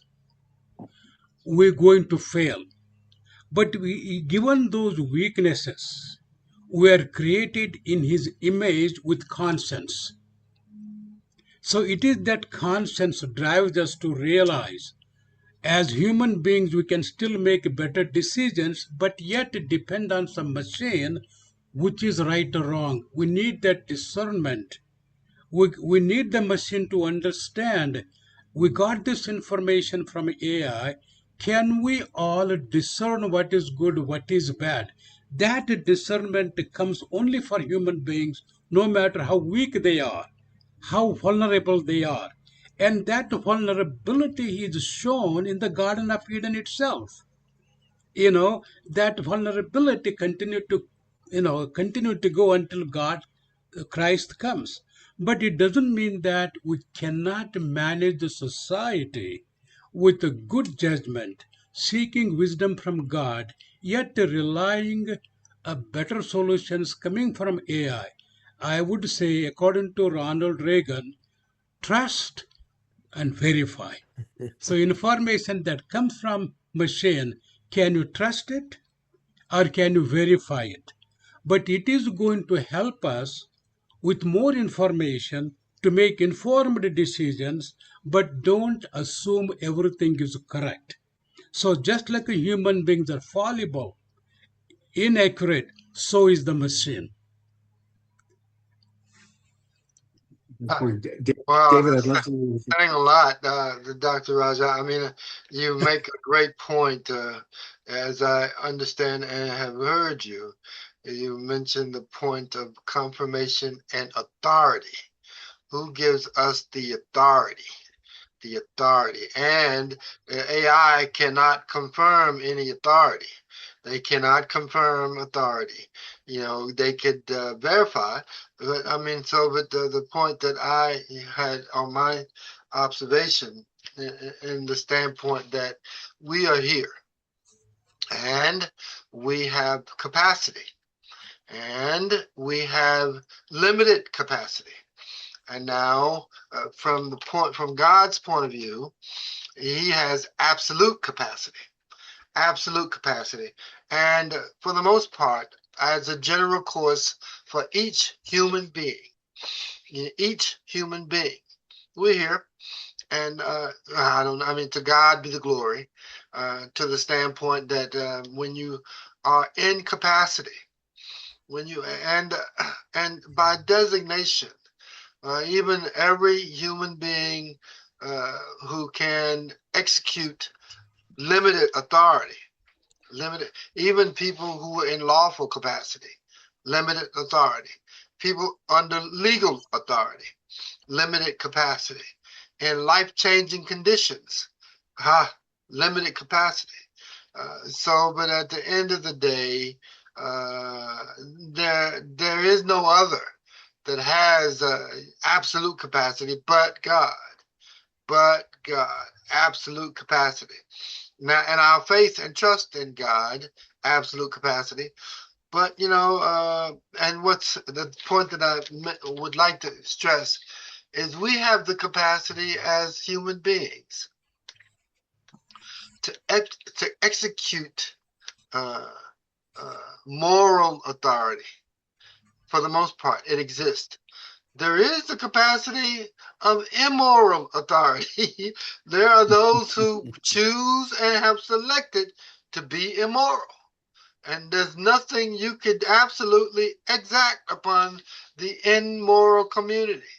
[SPEAKER 5] We're going to fail, but given those weaknesses, we are created in His image with conscience. So it is that conscience drives us to realize, as human beings, we can still make better decisions, but yet depend on some machine which is right or wrong. We need that discernment. We need the machine to understand. We got this information from AI. Can we all discern what is good, what is bad? That discernment comes only for human beings, no matter how weak they are, how vulnerable they are. And that vulnerability is shown in the Garden of Eden itself. That vulnerability continued to go until Christ comes. But it doesn't mean that we cannot manage the society with a good judgment, seeking wisdom from God, yet relying better solutions coming from AI. I would say, according to Ronald Reagan, trust and verify. So information that comes from machine, can you trust it or can you verify it? But it is going to help us with more information to make informed decisions, but don't assume everything is correct. So just like a human beings are fallible, inaccurate, so is the machine.
[SPEAKER 3] Huh.
[SPEAKER 2] Point.
[SPEAKER 3] Wow,
[SPEAKER 2] David, I'd
[SPEAKER 3] that's
[SPEAKER 2] love to know if
[SPEAKER 3] saying a lot, Dr. Raja. I mean, you make a great point. As I understand and have heard you, you mentioned the point of confirmation and authority. Who gives us the authority? The authority. And AI cannot confirm any authority. They cannot confirm authority. You know, they could verify, but I mean, so, but the point that I had on my observation in the standpoint that we are here and we have capacity and we have limited capacity. And now, from God's point of view, He has absolute capacity. And for the most part, as a general course for each human being, we're here. And I mean, to God be the glory, to the standpoint that when you are in capacity, when you and by designation, even every human being who can execute limited authority, limited, even people who are in lawful capacity, limited authority, people under legal authority, limited capacity, in life-changing conditions, limited capacity. But at the end of the day, there is no other that has absolute capacity but God, absolute capacity. Now, and our faith and trust in God, absolute capacity. But, and what's the point that I would like to stress is we have the capacity as human beings to execute moral authority. For the most part, it exists. There is the capacity of immoral authority. There are those who choose and have selected to be immoral. And there's nothing you could absolutely exact upon the immoral community.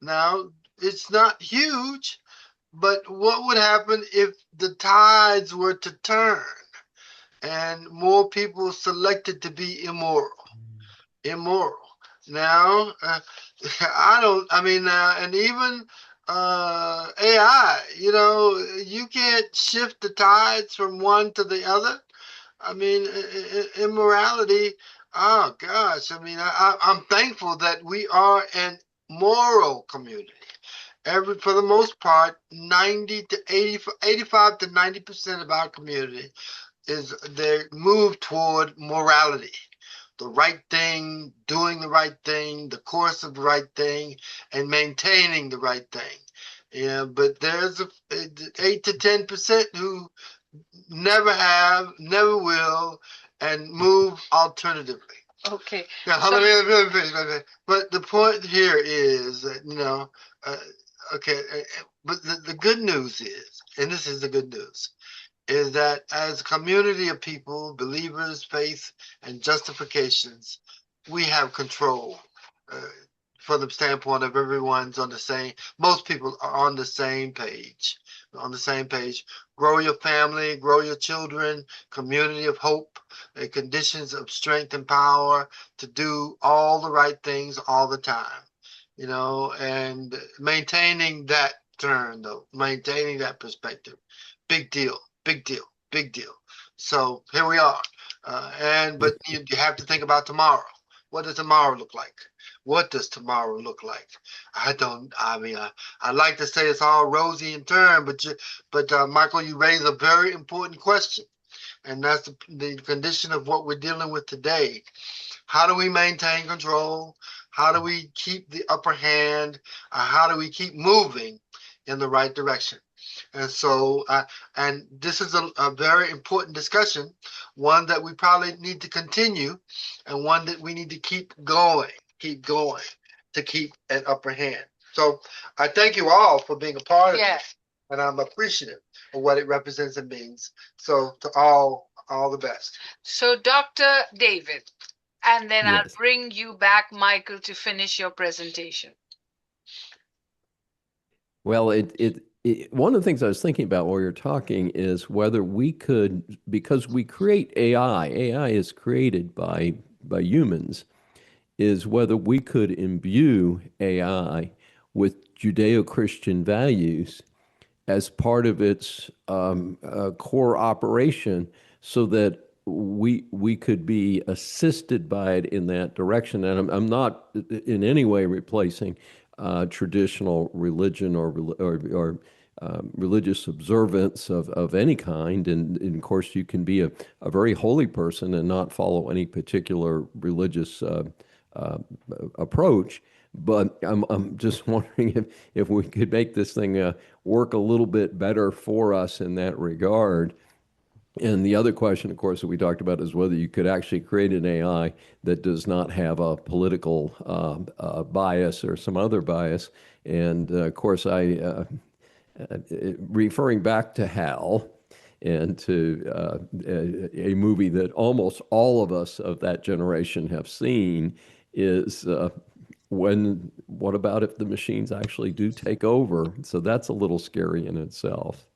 [SPEAKER 3] Now, it's not huge, but what would happen if the tides were to turn and more people selected to be immoral? Now, and even AI, you can't shift the tides from one to the other. I mean, immorality, oh gosh, I'm thankful that we are an moral community. For the most part, 85 to 90% of our community they move toward morality, the right thing, doing the right thing, the course of the right thing, and maintaining the right thing. Yeah, but there's 8 to 10% who never have, never will, and move alternatively.
[SPEAKER 1] Okay.
[SPEAKER 3] Yeah, but the point here is that, but the good news is, and this is the good news, is that as a community of people, believers, faith, and justifications, we have control from the standpoint of everyone's on the same, most people are on the same page. Grow your family, grow your children, community of hope, conditions of strength and power to do all the right things all the time, and maintaining that maintaining that perspective. Big deal. So here we are. But you have to think about tomorrow. What does tomorrow look like? I like to say it's all rosy and turn, but Michael, you raise a very important question. And that's the condition of what we're dealing with today. How do we maintain control? How do we keep the upper hand? How do we keep moving in the right direction? And so, and this is a very important discussion, one that we probably need to continue, and one that we need to keep going to keep an upper hand. So I thank you all for being a part of
[SPEAKER 1] Yeah.
[SPEAKER 3] this. and I'm appreciative of what it represents and means. So to all the best.
[SPEAKER 1] So, Dr. David, and then I'll
[SPEAKER 4] Yes.
[SPEAKER 1] bring you back, Michael, to finish your presentation.
[SPEAKER 4] Well, one of the things I was thinking about while you're talking is whether we could, because we create AI is created by humans, is whether we could imbue AI with Judeo-Christian values as part of its core operation, so that we could be assisted by it in that direction. And I'm not in any way replacing traditional religion or religious observance of any kind. And of course, you can be a very holy person and not follow any particular religious approach. But I'm just wondering if we could make this thing work a little bit better for us in that regard. And the other question, of course, that we talked about is whether you could actually create an AI that does not have a political bias or some other bias. And of course, referring back to Hal and to a movie that almost all of us of that generation have seen, is what about if the machines actually do take over? So that's a little scary in itself.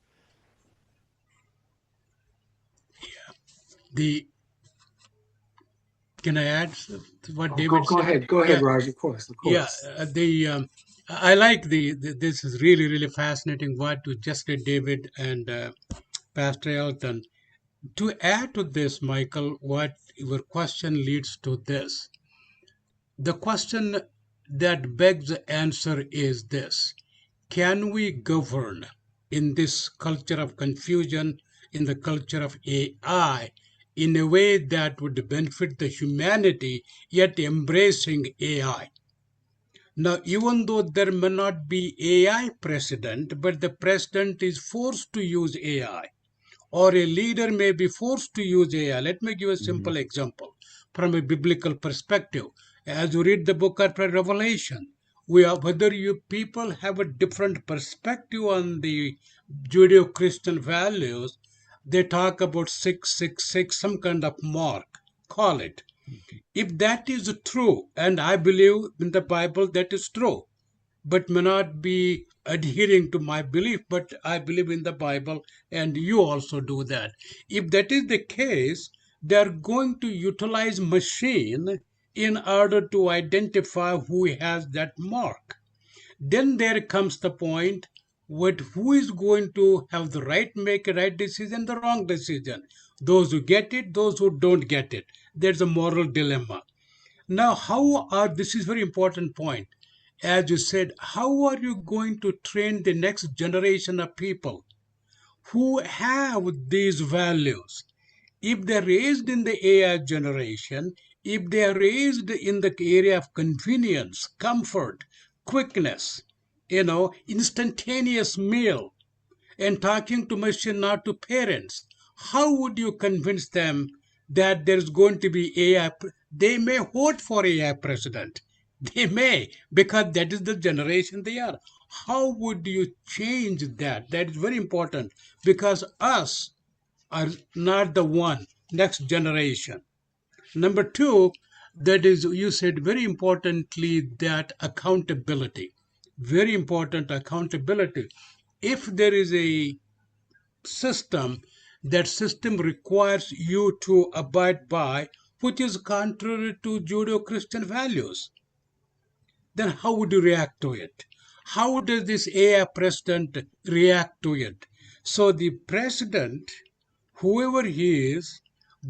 [SPEAKER 5] Can I add to what
[SPEAKER 2] Oh,
[SPEAKER 5] David
[SPEAKER 2] go
[SPEAKER 5] said?
[SPEAKER 2] ahead. Go ahead,
[SPEAKER 5] Yeah,
[SPEAKER 2] Raj. Of course. Of
[SPEAKER 5] yeah.
[SPEAKER 2] course.
[SPEAKER 5] I like this is really fascinating what you just did, David and Pastor Elton. To add to this, Michael, what your question leads to this. The question that begs the answer is this: can we govern in this culture of confusion, in the culture of AI, in a way that would benefit the humanity, yet embracing AI? Now, even though there may not be AI president, but the president is forced to use AI, or a leader may be forced to use AI. Let me give a simple example from a biblical perspective. As you read the book of Revelation, whether you people have a different perspective on the Judeo-Christian values, they talk about 666, some kind of mark, call it. If that is true, and I believe in the Bible that is true, but may not be adhering to my belief, but I believe in the Bible, and you also do that. If that is the case, they are going to utilize machine in order to identify who has that mark. Then there comes the point with who is going to have the right, make a right decision, the wrong decision. Those who get it, those who don't get it. There's a moral dilemma. Now, this is very important point. As you said, how are you going to train the next generation of people who have these values? If they're raised in the AI generation, if they are raised in the area of convenience, comfort, quickness, instantaneous meal, and talking to machine, not to parents, how would you convince them that there's going to be AI? They may vote for AI president. They may, because that is the generation they are. How would you change that? That is very important, because us are not the one, next generation. Number two, that is, you said very importantly, that accountability. Very important accountability. If there is a system, that system requires you to abide by, which is contrary to Judeo-Christian values, then how would you react to it? How does this AI president react to it? So the president, whoever he is,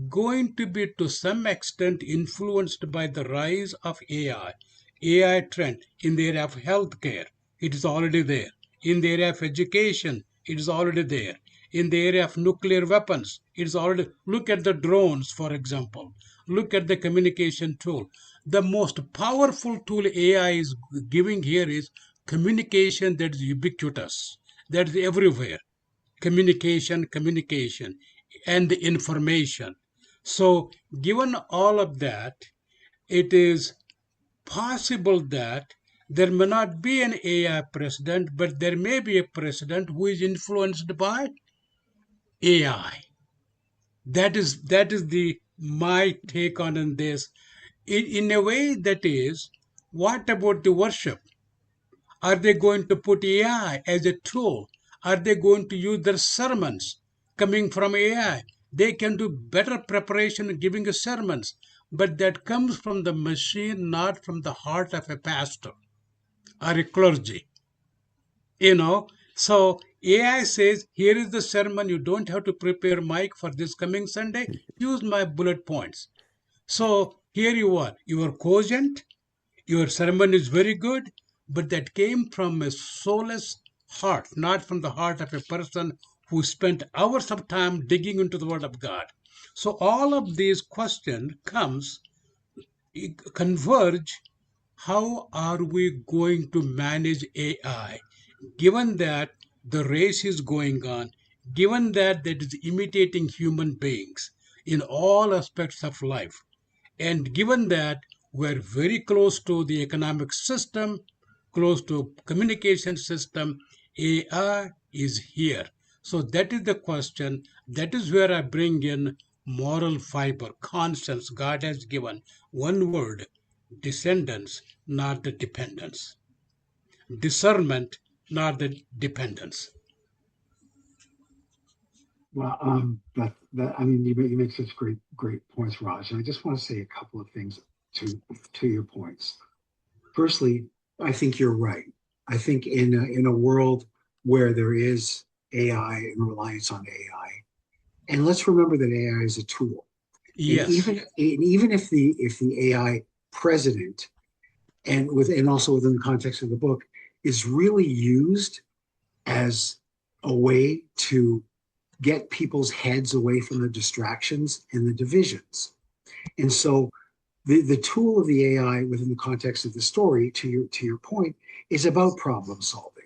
[SPEAKER 5] going to be to some extent influenced by the rise of AI trend in the area of healthcare. It is already there. In the area of education, it is already there. In the area of nuclear weapons, it is already. Look at the drones, for example. Look at the communication tool. The most powerful tool AI is giving here is communication that is ubiquitous, that is everywhere. Communication, and the information. So, given all of that, it is possible that There may not be an AI president, but there may be a president who is influenced by AI. That is the my take on this. In a way, that is, what about the worship? Are they going to put AI as a tool? Are they going to use their sermons coming from AI? They can do better preparation giving a sermons, but that comes from the machine, not from the heart of a pastor or a clergy. you know so AI says, here is the sermon. You don't have to prepare, Mike, for this coming Sunday. Use my bullet points. So here you are, your quotient, your sermon is very good, but that came from a soulless heart, not from the heart of a person who spent hours of time digging into the word of God. So all of these questions converge. How are we going to manage AI, given that the race is going on, given that it is imitating human beings in all aspects of life, and given that we're very close to the economic system, close to communication system, AI is here. So that is the question. That is where I bring in moral fiber, conscience. God has given one word: descendants, not the dependence. Discernment, not the dependence.
[SPEAKER 2] Well, that I mean, you make such great points, Raj. And I just want to say a couple of things to your points. Firstly, I think you're right. I think in a world where there is AI and reliance on AI, and let's remember that AI is a tool, and
[SPEAKER 5] Yes,
[SPEAKER 2] even if the AI president and also within the context of the book is really used as a way to get people's heads away from the distractions and the divisions. And so the tool of the AI within the context of the story, to your point, is about problem solving.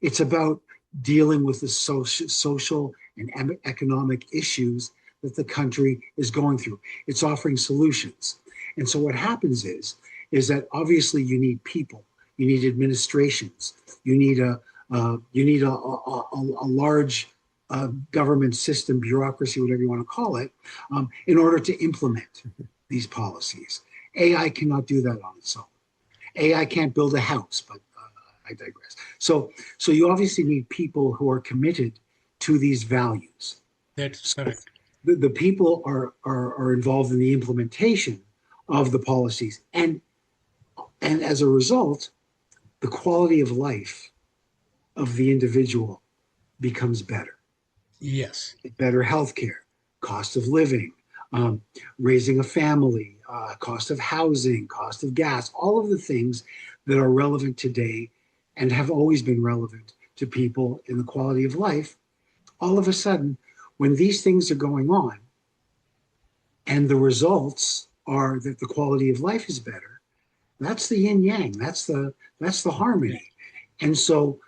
[SPEAKER 2] It's about dealing with the social and economic issues that the country is going through. It's offering solutions. And so what happens is that obviously you need people, you need administrations, you need a large government system, bureaucracy, whatever you want to call it, in order to implement these policies. AI cannot do that on its own. AI can't build a house, but I digress. So you obviously need people who are committed to these values.
[SPEAKER 5] that's
[SPEAKER 2] So
[SPEAKER 5] correct.
[SPEAKER 2] the people are involved in the implementation of the policies, and as a result, the quality of life of the individual becomes better.
[SPEAKER 5] Yes,
[SPEAKER 2] Better healthcare, cost of living, um, raising a family, cost of housing, cost of gas, all of the things that are relevant today and have always been relevant to people in the quality of life. All of a sudden, when these things are going on and the results are that the quality of life is better, that's the yin yang, that's the
[SPEAKER 5] yeah,
[SPEAKER 2] harmony. And so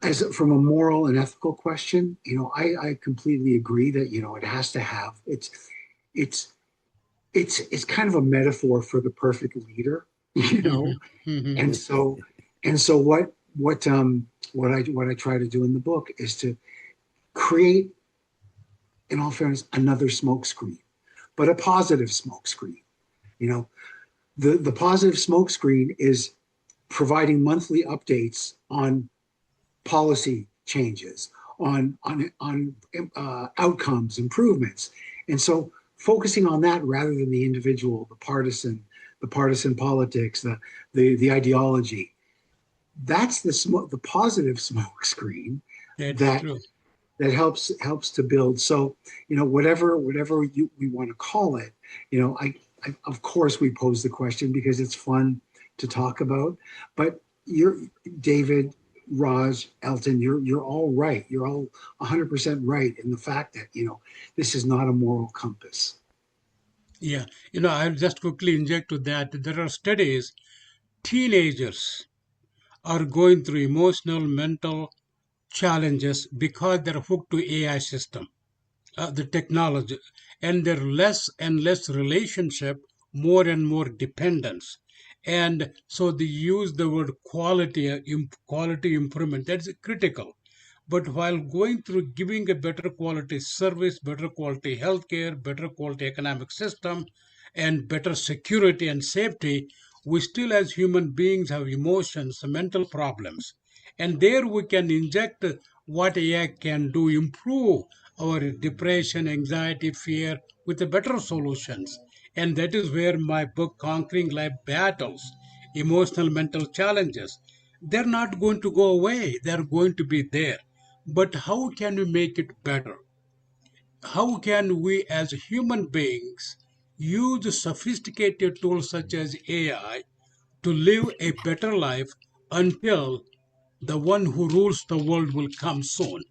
[SPEAKER 2] as from a moral and ethical question, I completely agree that it has to have it's it's kind of a metaphor for the perfect leader, you know.
[SPEAKER 5] mhm, mhm.
[SPEAKER 2] And so what I try to do in the book is to create, in all fairness, another smoke screen, but a positive smoke screen. You know, the positive smoke screen is providing monthly updates on policy changes, on outcomes, improvements, and so focusing on that rather than the individual, the partisan politics, the ideology. That's the positive smoke screen
[SPEAKER 5] That's
[SPEAKER 2] that
[SPEAKER 5] true.
[SPEAKER 2] helps to build. So whatever we want to call it, I of course we pose the question because it's fun to talk about. But you're David, Raj, Elton, you're all right. You're all 100% right in the fact that this is not a moral compass.
[SPEAKER 5] Yeah, I'll just quickly inject to that. There are studies, teenagers are going through emotional, mental challenges because they're hooked to AI system, the technology, and they're less and less relationship, more and more dependence. And so they use the word quality improvement. That's critical. But while going through giving a better quality service, better quality healthcare, better quality economic system, and better security and safety, we still as human beings have emotions, mental problems. And there we can inject what AI can do, improve our depression, anxiety, fear with the better solutions. And that is where my book, Conquering Life Battles, Emotional Mental Challenges, they're not going to go away. They're going to be there. But how can we make it better? How can we as human beings use sophisticated tools such as AI to live a better life until the one who rules the world will come soon?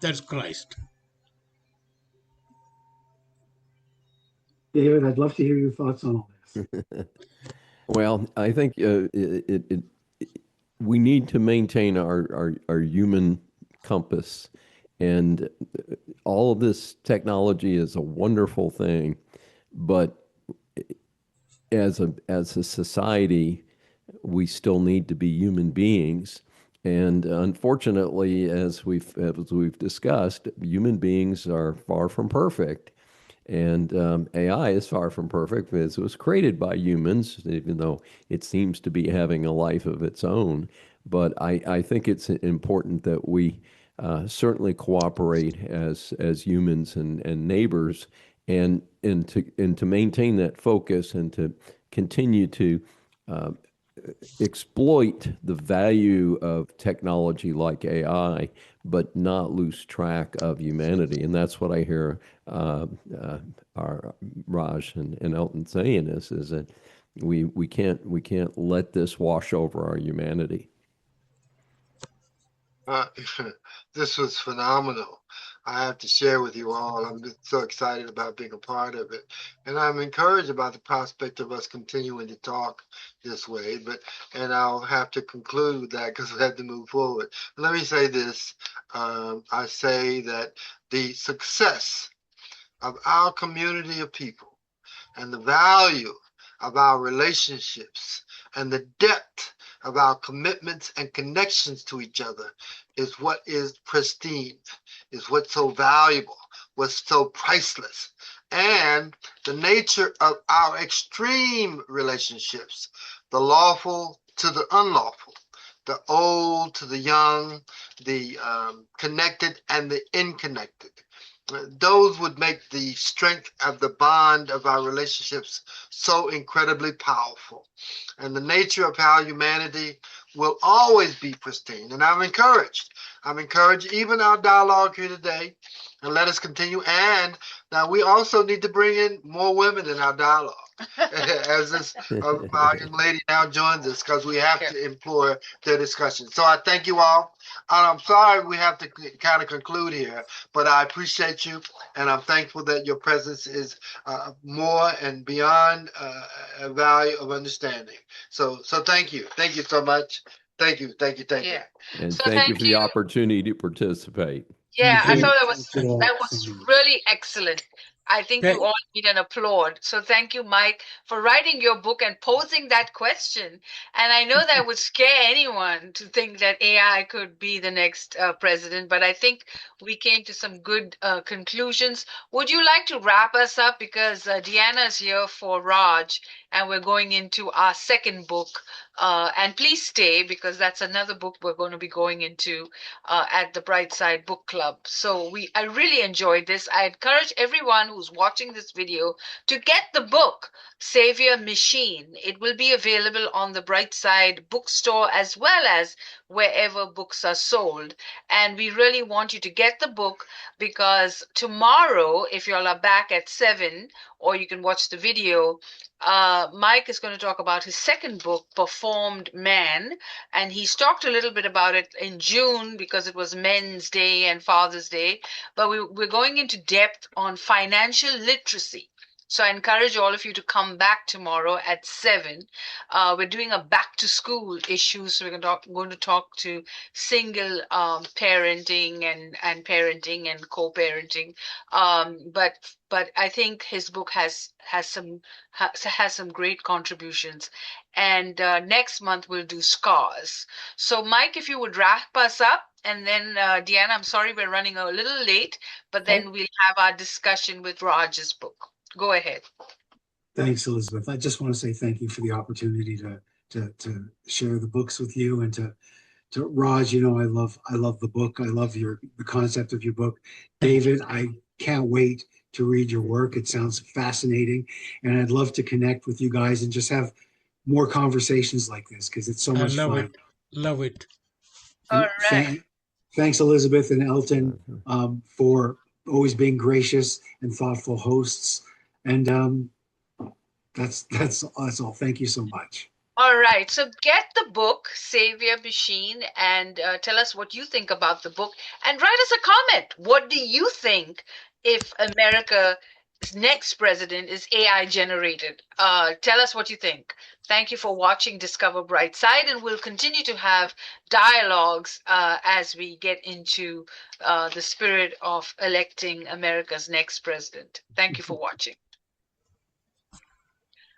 [SPEAKER 5] That's Christ.
[SPEAKER 2] David, I'd love to hear your thoughts on all this.
[SPEAKER 4] Well, I think we need to maintain our human compass. And all of this technology is a wonderful thing. But as a society, we still need to be human beings. And unfortunately, as we've discussed, human beings are far from perfect. And AI is far from perfect because it was created by humans, even though it seems to be having a life of its own. But I think it's important that we certainly cooperate as humans and neighbors, and to maintain that focus and to continue to uh, exploit the value of technology like AI, but not lose track of humanity. And that's what I hear our Raj and Elton saying is that we can't let this wash over our humanity.
[SPEAKER 3] Uh, this was phenomenal. I have to share with you all. I'm just so excited about being a part of it. And I'm encouraged about the prospect of us continuing to talk this way. And I'll have to conclude with that because we have to move forward. But let me say this. I say that the success of our community of people and the value of our relationships and the depth of our commitments and connections to each other is what is pristine, is what's so valuable, what's so priceless. And the nature of our extreme relationships, the lawful to the unlawful, the old to the young, the connected and the unconnected. Those would make the strength of the bond of our relationships so incredibly powerful. And the nature of how humanity will always be pristine. And I'm encouraged even our dialogue here today, and let us continue. And now we also need to bring in more women in our dialogue as this our young lady now joins us, because we have to implore their discussion. So I thank you all. And I'm sorry we have to kind of conclude here, but I appreciate you, and I'm thankful that your presence is more and beyond a value of understanding. So thank you. Thank you so much. Thank you.
[SPEAKER 1] Yeah.
[SPEAKER 4] And
[SPEAKER 1] So
[SPEAKER 4] thank you
[SPEAKER 1] thank
[SPEAKER 4] for the opportunity to participate.
[SPEAKER 1] Yeah, I
[SPEAKER 2] Thank
[SPEAKER 1] thought
[SPEAKER 2] you all
[SPEAKER 1] that
[SPEAKER 2] so
[SPEAKER 1] was
[SPEAKER 2] much.
[SPEAKER 1] really excellent. I think you all need an applaud. So thank you, Mike, for writing your book and posing that question. And I know that would scare anyone to think that AI could be the next president, but I think we came to some good conclusions. Would you like to wrap us up? Because Deanna's here for Raj, and we're going into our second book. And please stay, because that's another book we're going to be going into at the Brightside Book Club. So I really enjoyed this. I encourage everyone who's watching this video to get the book, Saviour Machine. It will be available on the Brightside bookstore as well as wherever books are sold. And we really want you to get the book, because tomorrow, if you all are back at 7, or you can watch the video, Mike is going to talk about his second book, Performed Man, and he's talked a little bit about it in June because it was Men's Day and Father's Day, but we're going into depth on financial literacy. So I encourage all of you to come back tomorrow at 7. We're doing a back to school issue, so we're going to talk to single parenting and parenting and co-parenting. But I think his book has some great contributions. And next month we'll do scars. So Mike, if you would wrap us up, and then Deanna, I'm sorry we're running a little late, but then we'll have our discussion with Raj's book. Go ahead.
[SPEAKER 2] Thanks, Elizabeth. I just want to say thank you for the opportunity to share the books with you, and to Raj. You know, I love the book. I love the concept of your book. David, I can't wait to read your work. It sounds fascinating, and I'd love to connect with you guys and just have more conversations like this because it's so
[SPEAKER 5] I
[SPEAKER 2] much
[SPEAKER 5] love
[SPEAKER 2] fun.
[SPEAKER 5] it. Love it.
[SPEAKER 1] All
[SPEAKER 2] And
[SPEAKER 1] right.
[SPEAKER 2] thanks, Elizabeth and Elton, for always being gracious and thoughtful hosts. And that's all. Thank you so much.
[SPEAKER 1] All right. So get the book, Saviour Machine, and tell us what you think about the book. And write us a comment. What do you think if America's next president is AI generated? Tell us what you think. Thank you for watching Discover Bright Side, and we'll continue to have dialogues as we get into the spirit of electing America's next president. Thank you for watching.